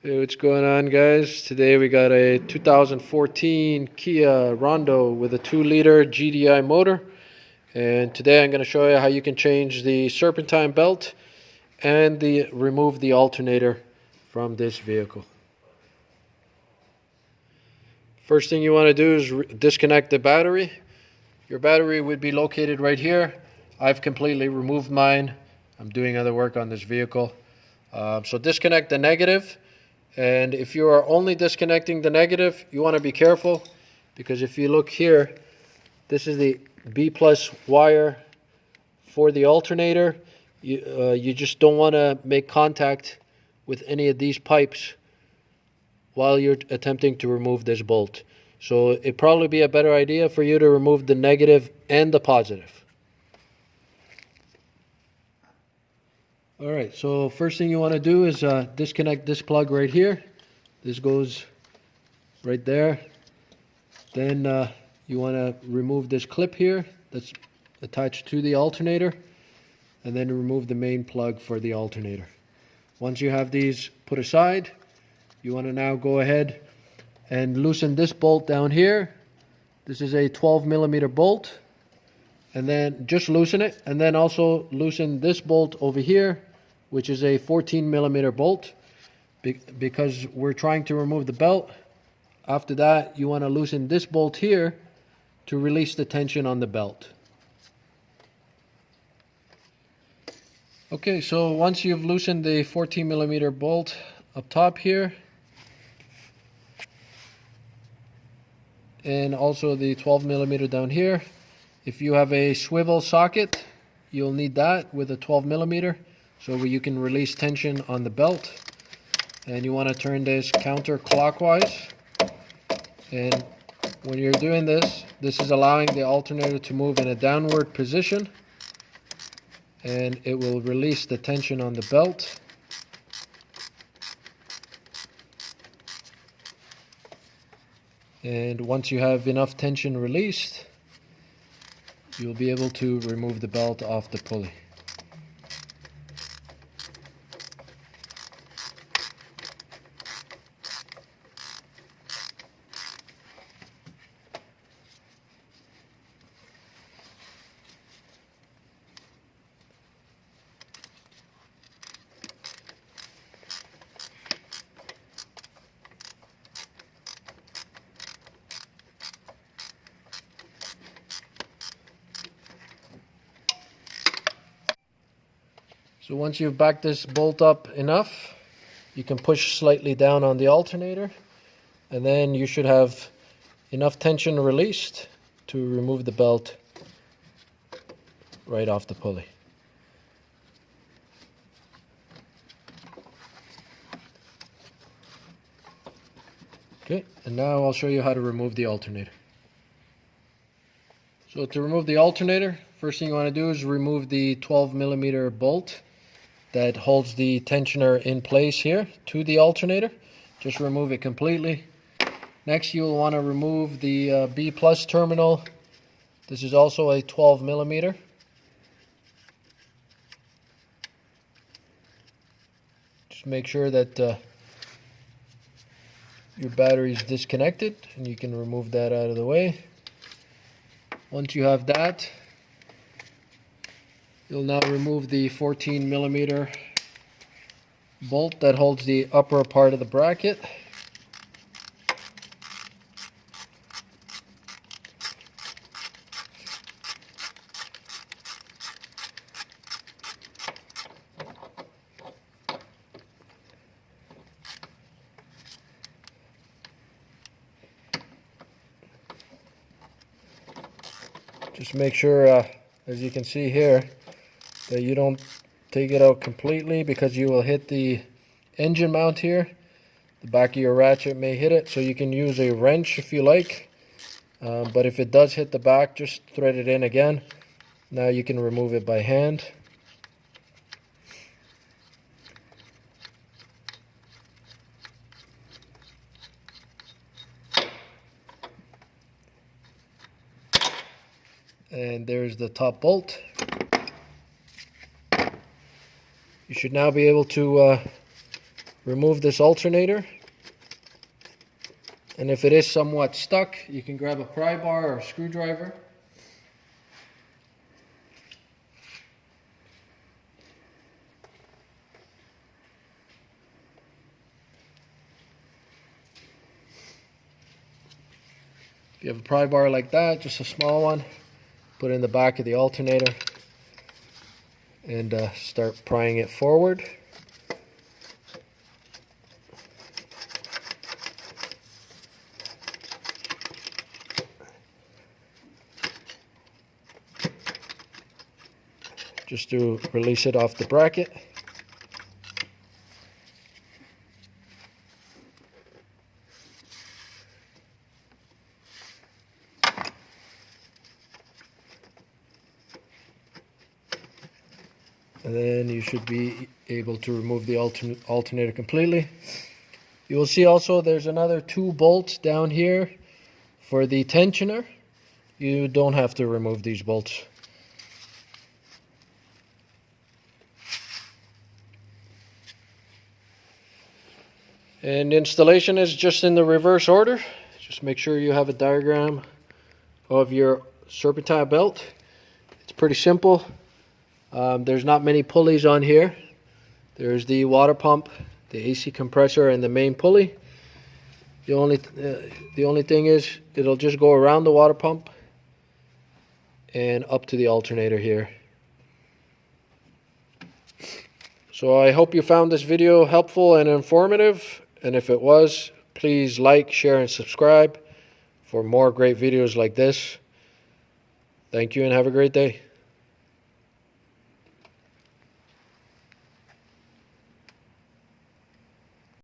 Hey, what's going on, guys? Today we got a 2014 Kia Rondo with a 2-liter GDI motor, and today I'm going to show you how you can change the serpentine belt and remove the alternator from this vehicle. First thing you want to do is disconnect the battery. Your battery would be located right here. I've completely removed mine. I'm doing other work on this vehicle. So disconnect the negative. And if you are only disconnecting the negative, you want to be careful, because if you look here, this is the B+ wire for the alternator. You just don't want to make contact with any of these pipes while you're attempting to remove this bolt. So it'd probably be a better idea for you to remove the negative and the positive. Alright, so first thing you want to do is disconnect this plug right here. This goes right there. Then you want to remove this clip here that's attached to the alternator, and then remove the main plug for the alternator. Once you have these put aside, you want to now go ahead and loosen this bolt down here. This is a 12mm bolt, and then just loosen it, and then also loosen this bolt over here, which is a 14mm bolt, because we're trying to remove the belt. After that, you want to loosen this bolt here to release the tension on the belt. Okay, so once you've loosened the 14mm bolt up top here, and also the 12mm down here, if you have a swivel socket, you'll need that with a 12mm, so you can release tension on the belt. And you want to turn this counterclockwise. And when you're doing this, this is allowing the alternator to move in a downward position, and it will release the tension on the belt. And once you have enough tension released, you'll be able to remove the belt off the pulley. So once you've backed this bolt up enough, you can push slightly down on the alternator, and then you should have enough tension released to remove the belt right off the pulley. Okay, and now I'll show you how to remove the alternator. So to remove the alternator, first thing you want to do is remove the 12mm bolt that holds the tensioner in place here to the alternator. Just remove it completely. Next, you'll want to remove the B+ terminal. This is also a 12mm. Just make sure that your battery is disconnected, and you can remove that out of the way. Once you have that, you'll now remove the 14mm bolt that holds the upper part of the bracket. Just make sure, as you can see here, that you don't take it out completely, because you will hit the engine mount here. The back of your ratchet may hit it, so you can use a wrench if you like. But if it does hit the back, just thread it in again. Now you can remove it by hand. And there's the top bolt. You should now be able to remove this alternator. And if it is somewhat stuck, you can grab a pry bar or a screwdriver. If you have a pry bar like that, just a small one, put it in the back of the alternator and start prying it forward. Just to release it off the bracket. And then you should be able to remove the alternator completely. You will see also there's another 2 bolts down here for the tensioner. You don't have to remove these bolts. And installation is just in the reverse order. Just make sure you have a diagram of your serpentine belt. It's pretty simple. There's not many pulleys on here. There's the water pump, the AC compressor, and the main pulley. The only thing is it'll just go around the water pump and up to the alternator here. So I hope you found this video helpful and informative. And if it was, please like, share, and subscribe for more great videos like this. Thank you and have a great day.